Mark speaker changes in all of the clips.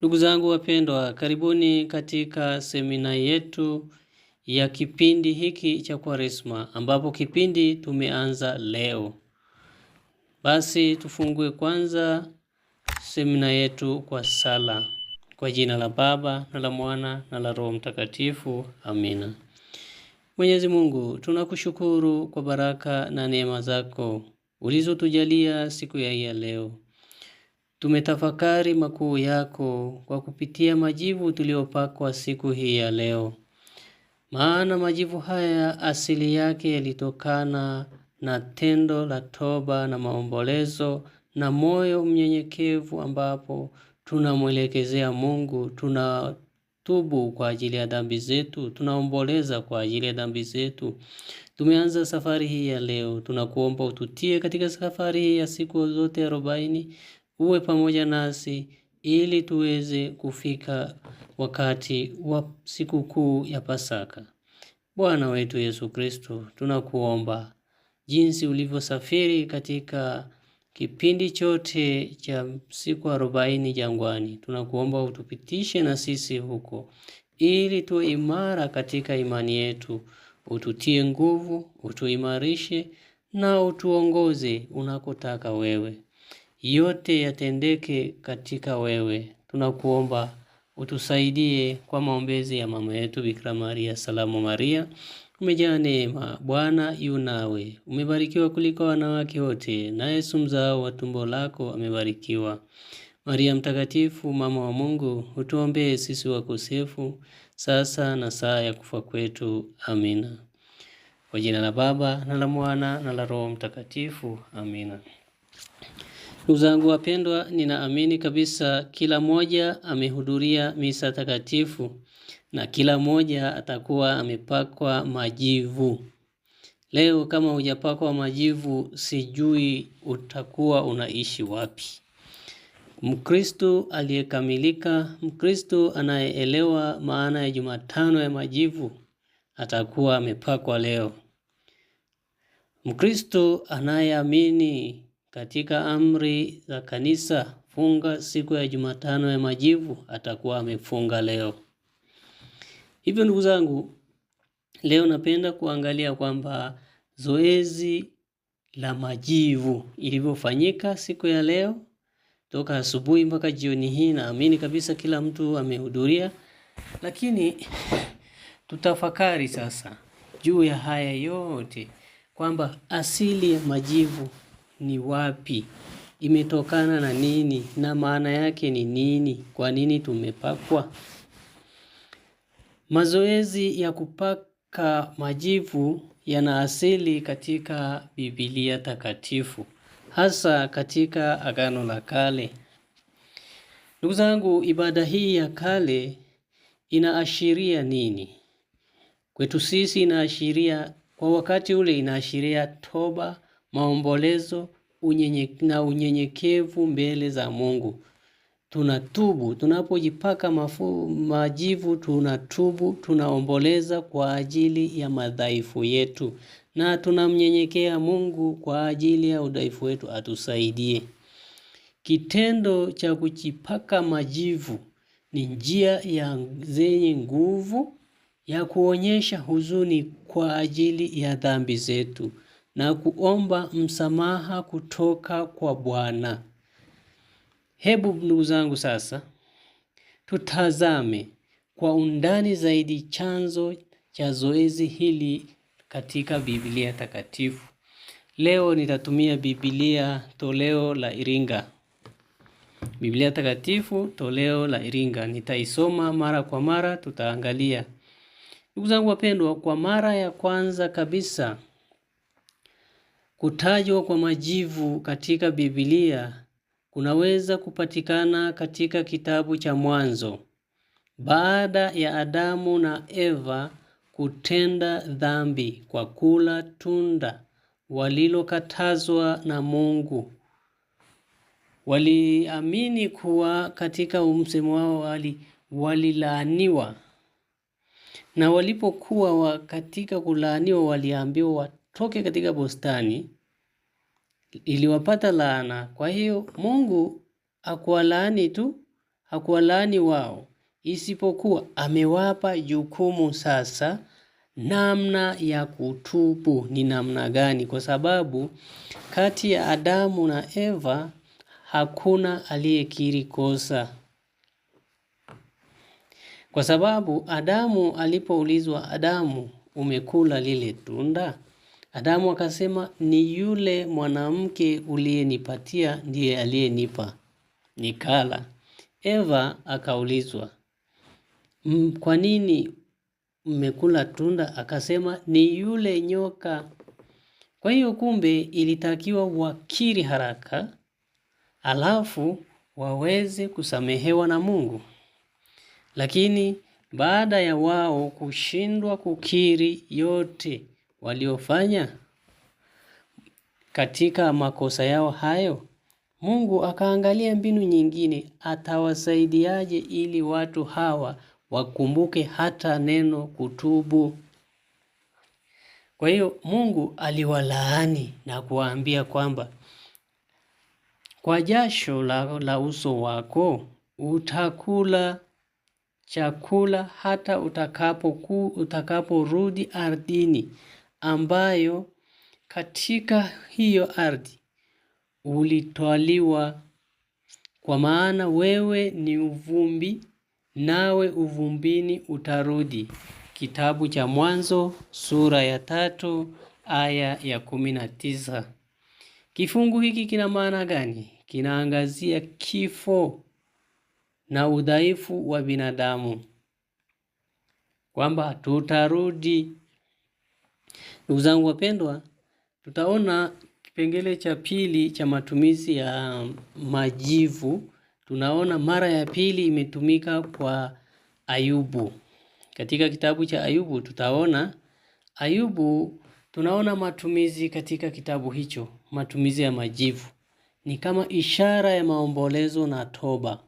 Speaker 1: Ndugu zangu wapendwa, karibuni katika semina yetu ya kipindi hiki cha Kwaresma, ambapo kipindi tumeanza leo. Basi tufungue kwanza semina yetu kwa sala. Kwa jina la Baba na la Mwana na la Roho Mtakatifu. Amina. Mwenyezi Mungu, tunakushukuru kwa baraka na neema zako ulizotujalia siku ya leo. Tumetafakari makuu yako kwa kupitia majivu tuliopakwa siku hii ya leo. Maana majivu haya asili yake yalitokana na tendo la toba na maombolezo na moyo mnyenyekevu, ambapo tunamwelekezea Mungu, tunatubu kwa ajili ya dhambi zetu, tunaomboleza kwa ajili ya dhambi zetu. Tumeanza safari hii ya leo, tunakuomba ututie katika safari hii ya siku zote 40. Uwe pamoja nasi ili tuweze kufika wakati wa siku kuu ya Pasaka. Bwana wetu Yesu Kristo, tunakuomba jinsi ulivyosafiri katika kipindi chote cha siku 40 jangwani. Tunakuomba utupitishe na sisi huko ili tuwe imara katika imani yetu. Ututie nguvu, utuimarishe na utuongoze unakotaka wewe. Yote yatendeke katika wewe. Tunakuomba utusaidie kwa maombezi ya mama yetu Bikira Maria. Salamu Maria, umejaa neema, Bwana yu nawe. Umebarikiwa kuliko wanawake wote, na Yesu mzao wa tumbo lako amebarikiwa. Maria mtakatifu, mama wa Mungu, utuombee sisi wakosefu, sasa na saa ya kufa kwetu. Amina. Kwa jina la Baba na la Mwana na la Roho Mtakatifu. Amina. Ndugu zangu wapendwa, ninaamini kabisa kila moja amehudhuria misa takatifu na kila moja atakuwa amepakwa majivu. Leo kama hujapakwa majivu, sijui utakuwa unaishi wapi. Mkristo aliyekamilika, Mkristo anayeelewa maana ya Jumatano ya majivu, atakuwa amepakwa leo. Mkristo anayeamini katika amri za kanisa, funga siku ya Jumatano ya majivu, atakuwa amefunga leo. Hivyo ndugu zangu, leo napenda kuangalia kwamba zoezi la majivu ilivyofanyika siku ya leo toka asubuhi mpaka jioni hii. Naamini kabisa kila mtu amehudhuria, lakini tutafakari sasa juu ya haya yote kwamba asili ya majivu ni wapi, imetokana na nini, na maana yake ni nini, kwa nini tumepakwa. Mazoezi ya kupaka majivu yana asili katika Biblia takatifu, hasa katika Agano la Kale. Ndugu zangu, ibada hii ya kale inaashiria nini? Kwetu sisi inaashiria, kwa wakati ule inaashiria toba, maombolezo, unyenyekevu mbele za Mungu. Tunatubu, tunapojipaka majivu tunatubu, tunaomboleza kwa ajili ya madhaifu yetu, na tunamnyenyekea Mungu kwa ajili ya udhaifu wetu atusaidie. Kitendo cha kujipaka majivu ni njia ya zenye nguvu ya kuonyesha huzuni kwa ajili ya dhambi zetu na kuomba msamaha kutoka kwa Bwana. Hebu ndugu zangu sasa tutazame kwa undani zaidi chanzo cha zoezi hili katika Biblia takatifu. Leo nitatumia Biblia toleo la Iringa. Biblia takatifu toleo la Iringa. Nitaisoma mara kwa mara, tutaangalia. Ndugu zangu wapendwa, kwa mara ya kwanza kabisa kutajwa kwa majivu katika Biblia kunaweza kupatikana katika kitabu cha Mwanzo, baada ya Adamu na Eva kutenda dhambi kwa kula tunda walilokatazwa na Mungu. Waliamini kuwa katika msemo wao walilaaniwa, na walipokuwa katika kulaaniwa waliambiwa watoke katika bustani, iliwapata laana. Kwa hiyo Mungu hakuwalaani tu, hakuwalaani wao, isipokuwa amewapa jukumu sasa namna ya kutubu ni namna gani, kwa sababu kati ya Adamu na Eva hakuna aliyekiri kosa. Kwa sababu Adamu alipoulizwa, Adamu, umekula lile tunda? Adamu akasema, ni yule mwanamke uliyenipatia ndiye aliyenipa nikala. Eva akaulizwa, kwa nini mmekula tunda? Akasema, ni yule nyoka. Kwa hiyo kumbe ilitakiwa wakiri haraka, alafu waweze kusamehewa na Mungu. Lakini baada ya wao kushindwa kukiri yote waliofanya katika makosa yao hayo, Mungu akaangalia mbinu nyingine, atawasaidiaje ili watu hawa wakumbuke hata neno kutubu. Kwa hiyo Mungu aliwalaani na kuwaambia kwamba kwa jasho la uso wako utakula chakula hata utakaporudi ardhini, ambayo katika hiyo ardhi ulitwaliwa, kwa maana wewe ni uvumbi, nawe uvumbini utarudi. Kitabu cha Mwanzo sura ya 3 aya ya 19. Kifungu hiki kina maana gani? Kinaangazia kifo na udhaifu wa binadamu, kwamba tutarudi. Ndugu zangu wapendwa, tutaona kipengele cha pili cha matumizi ya majivu. Tunaona mara ya pili imetumika kwa Ayubu. Katika kitabu cha Ayubu tutaona Ayubu, tunaona matumizi katika kitabu hicho. Matumizi ya majivu ni kama ishara ya maombolezo na toba.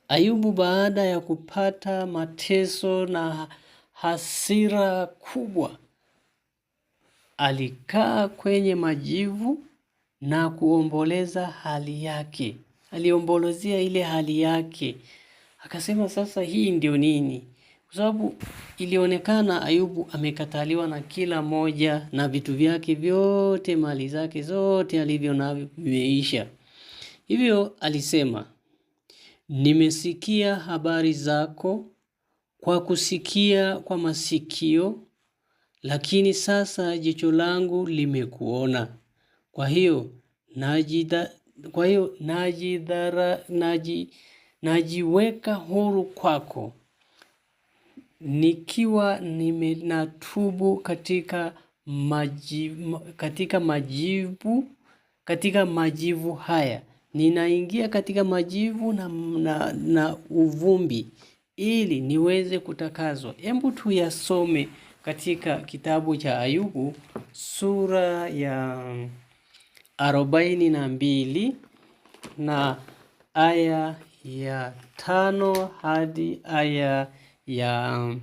Speaker 1: Ayubu baada ya kupata mateso na hasira kubwa, alikaa kwenye majivu na kuomboleza hali yake. Aliombolezea ile hali yake. Akasema sasa hii ndio nini? Kwa sababu ilionekana Ayubu amekataliwa na kila moja, na vitu vyake vyote, mali zake zote alivyo navyo vimeisha. Hivyo alisema, nimesikia habari zako kwa kusikia kwa masikio, lakini sasa jicho langu limekuona. Kwa hiyo najiweka huru kwako, nikiwa nimenatubu katika majivu haya. Ninaingia katika majivu na uvumbi ili niweze kutakazwa. Hebu tuyasome katika kitabu cha Ayubu sura ya 42 na aya ya 5 hadi aya ya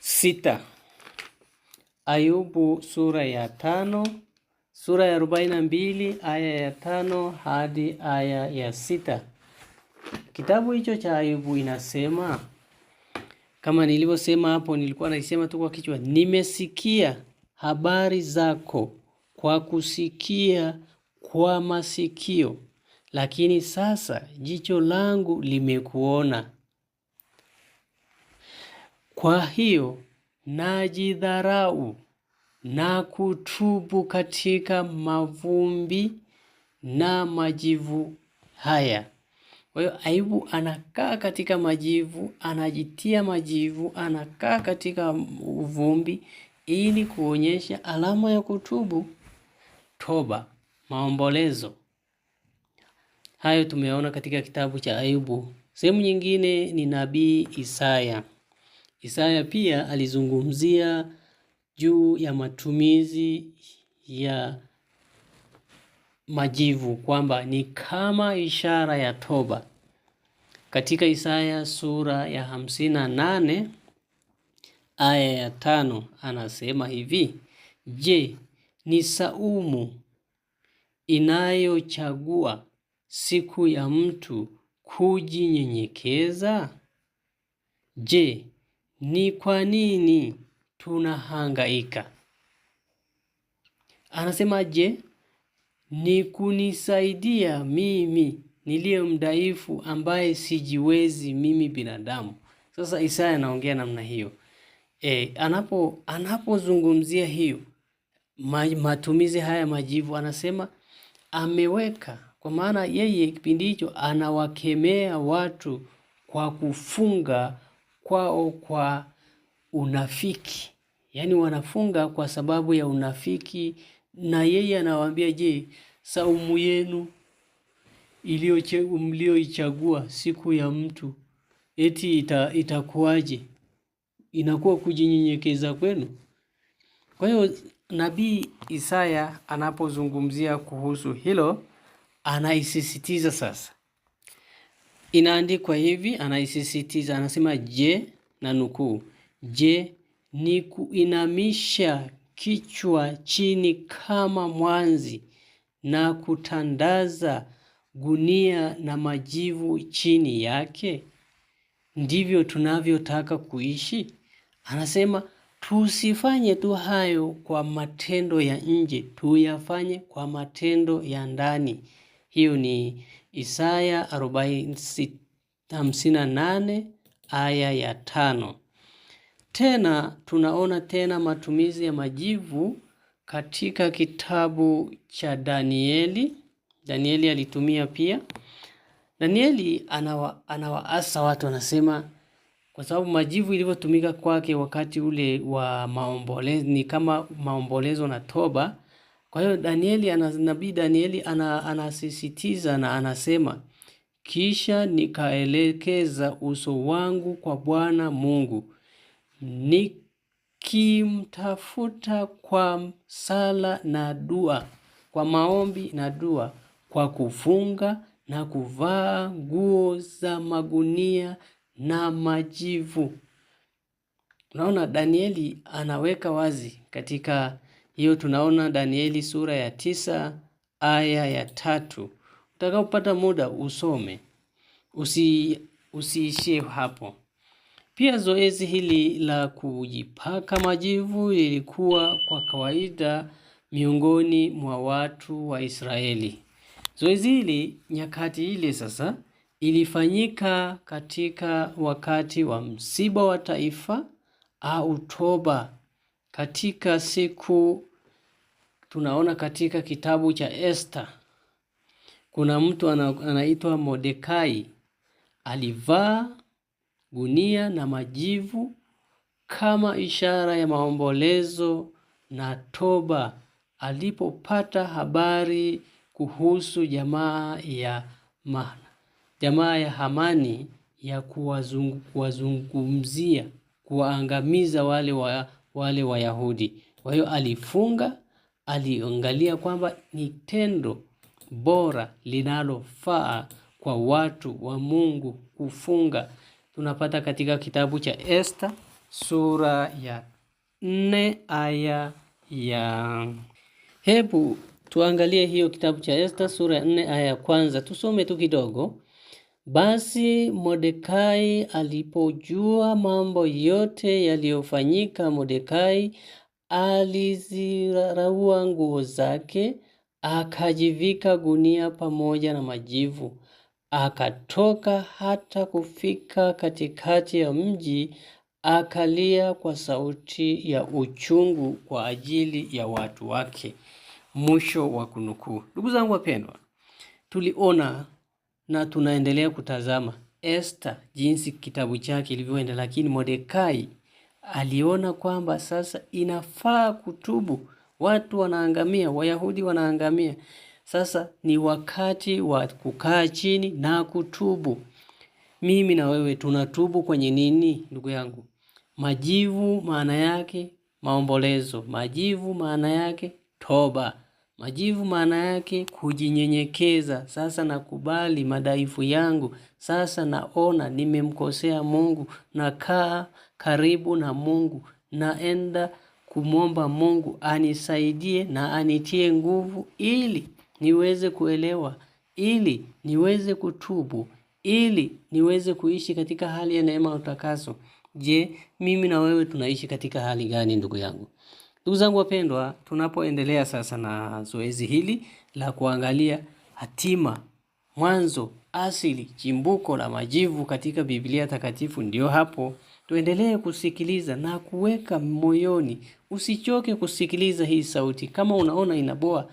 Speaker 1: 6. Ayubu sura ya 5, sura ya 42 aya ya 5 hadi aya ya 6. Kitabu hicho cha Ayubu inasema, kama nilivyosema hapo, nilikuwa naisema tu kwa kichwa, nimesikia habari zako kwa kusikia kwa masikio, lakini sasa jicho langu limekuona. Kwa hiyo najidharau na kutubu katika mavumbi na majivu haya. Kwa hiyo Ayubu anakaa katika majivu, anajitia majivu, anakaa katika uvumbi ili kuonyesha alama ya kutubu, toba, maombolezo. Hayo tumeona katika kitabu cha Ayubu. Sehemu nyingine ni nabii Isaya. Isaya pia alizungumzia juu ya matumizi ya majivu kwamba ni kama ishara ya toba. Katika Isaya sura ya 58 aya ya 5 anasema hivi, je, ni saumu inayochagua siku ya mtu kujinyenyekeza? Je, ni kwa nini tunahangaika? Anasema je, ni kunisaidia mimi niliye mdhaifu ambaye sijiwezi mimi binadamu. Sasa Isaya anaongea namna hiyo. Anapozungumzia hiyo matumizi haya majivu, anasema ameweka, kwa maana yeye kipindi hicho anawakemea watu kwa kufunga kwao kwa unafiki. Yaani wanafunga kwa sababu ya unafiki, na yeye anawaambia, je, saumu yenu mlioichagua siku ya mtu eti itakuwaje? Inakuwa kujinyenyekeza kwenu? Kwa hiyo Nabii Isaya anapozungumzia kuhusu hilo, anaisisitiza sasa. Inaandikwa hivi, anaisisitiza, anasema je, na nukuu, je, ni kuinamisha kichwa chini kama mwanzi na kutandaza gunia na majivu chini yake? Ndivyo tunavyotaka kuishi? Anasema tusifanye tu hayo kwa matendo ya nje, tuyafanye kwa matendo ya ndani. Hiyo ni Isaya 58 aya ya 5. Tena tunaona tena matumizi ya majivu katika kitabu cha Danieli. Danieli alitumia pia. Danieli anawaasa watu, anasema kwa sababu majivu ilivyotumika kwake wakati ule wa maombolezo ni kama maombolezo na toba. Kwa hiyo Nabii Danieli anasisitiza na anasema, kisha nikaelekeza uso wangu kwa Bwana Mungu, nikimtafuta kwa sala na dua, kwa maombi na dua, kwa kufunga na kuvaa nguo za magunia na majivu. Unaona, Danieli anaweka wazi katika hiyo. Tunaona Danieli sura ya 9 aya ya 3. Utakapopata muda usome, usiishie hapo. Pia zoezi hili la kujipaka majivu lilikuwa kwa kawaida miongoni mwa watu wa Israeli. Zoezi hili nyakati ile sasa ilifanyika katika wakati wa msiba wa taifa au toba. Katika siku, tunaona katika kitabu cha Esther, kuna mtu anaitwa Mordekai, alivaa gunia na majivu kama ishara ya maombolezo na toba alipopata habari kuhusu jamaa ya Hamani ya kuwazungumzia, kuwaangamiza wale Wayahudi. Kwa hiyo alifunga, aliangalia kwamba ni tendo bora linalofaa kwa watu wa Mungu kufunga. Tunapata katika kitabu cha Esther sura ya 4 aya ya. Hebu tuangalie hiyo kitabu cha Esther sura ya 4 aya ya kwanza. Tusome tu kidogo. Basi Mordekai alipojua mambo yote yaliyofanyika, Mordekai alizirarua nguo zake, akajivika gunia pamoja na majivu, akatoka hata kufika katikati ya mji, akalia kwa sauti ya uchungu kwa ajili ya watu wake. Mwisho wa kunukuu. Ndugu zangu wapendwa, tuliona na tunaendelea kutazama Esther jinsi kitabu chake ilivyoenda, lakini Mordekai aliona kwamba sasa inafaa kutubu. Watu wanaangamia, Wayahudi wanaangamia. Sasa ni wakati wa kukaa chini na kutubu. Mimi na wewe tunatubu kwenye nini, ndugu yangu? Majivu maana yake maombolezo. Majivu maana yake toba. Majivu maana yake kujinyenyekeza. Sasa nakubali madhaifu yangu. Sasa naona nimemkosea Mungu, nakaa karibu na Mungu, naenda kumwomba Mungu anisaidie na anitie nguvu ili niweze kuelewa, ili niweze kutubu, ili niweze kuishi katika hali ya neema utakaso. Je, mimi na wewe tunaishi katika hali gani ndugu yangu? Ndugu zangu wapendwa, tunapoendelea sasa na zoezi hili la kuangalia hatima, mwanzo, asili, chimbuko la majivu katika Biblia takatifu, ndio hapo tuendelee kusikiliza na kuweka moyoni. Usichoke kusikiliza hii sauti. Kama unaona inaboa,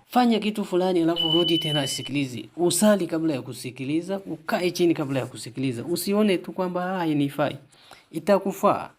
Speaker 1: fanya kitu fulani alafu rudi tena sikilizi. Usali kabla ya kusikiliza, ukae chini kabla ya kusikiliza. Usione tu kwamba hainifai. Itakufaa.